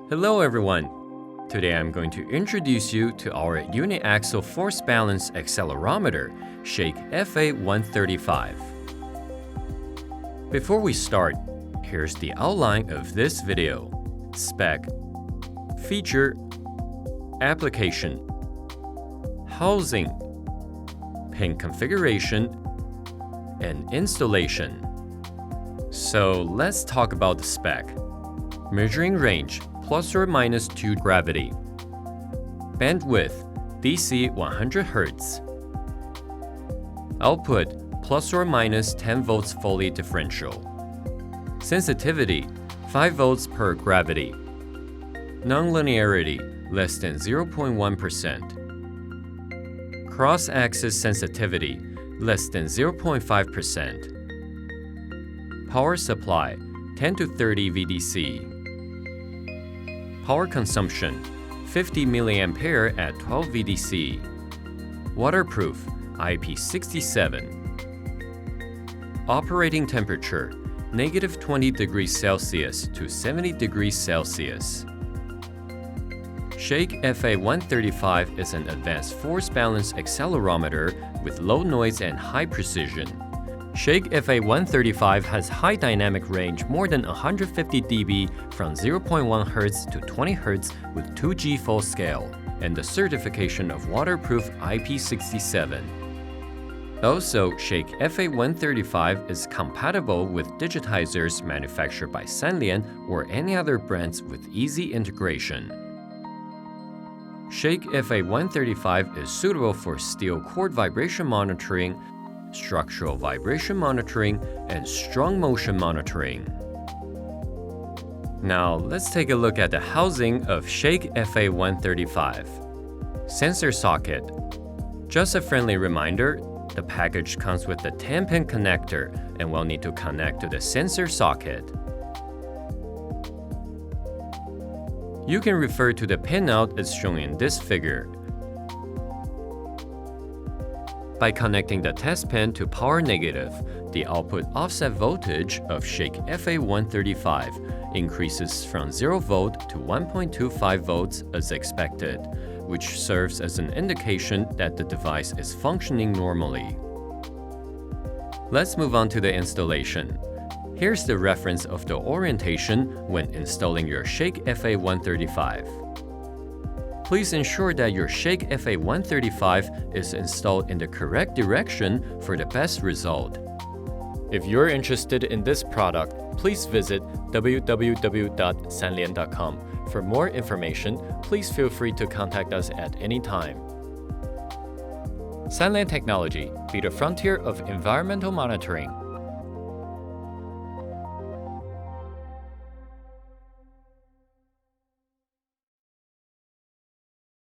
Hello everyone! Today I'm going to introduce you to our uni-axial force balance accelerometer, Shake FA135. Before we start, here's the outline of this video. Spec, feature, application, housing, pin configuration, and installation. So let's talk about the spec. Measuring range, plus or minus 2 gravity. Bandwidth, DC 100 Hz. Output, plus or minus 10 volts fully differential. Sensitivity, 5 volts per gravity. Nonlinearity, less than 0.1%. Cross-axis sensitivity, less than 0.5%. Power supply, 10 to 30 VDC. Power consumption, 50 mA at 12 VDC. Waterproof, IP67. Operating temperature, negative 20 degrees Celsius to 70 degrees Celsius. Shake FA135 is an advanced force balance accelerometer with low noise and high precision. Shake FA135 has high dynamic range more than 150 dB from 0.1 Hz to 20 Hz with 2G full scale, and the certification of waterproof IP67. Also, Shake FA135 is compatible with digitizers manufactured by Sanlien or any other brands with easy integration. Shake FA135 is suitable for steel cord vibration monitoring, structural vibration monitoring, and strong motion monitoring. Now, let's take a look at the housing of Shake FA135. Sensor socket. Just a friendly reminder, the package comes with a 10-pin connector and will need to connect to the sensor socket. You can refer to the pinout as shown in this figure. By connecting the test pin to power negative, the output offset voltage of Shake FA135 increases from 0 volt to 1.25 volts as expected, which serves as an indication that the device is functioning normally. Let's move on to the installation. Here's the reference of the orientation when installing your Shake FA135. Please ensure that your Shake FA135 is installed in the correct direction for the best result. If you're interested in this product, please visit www.sanlien.com. For more information, please feel free to contact us at any time. Sanlien Technology, be the frontier of environmental monitoring.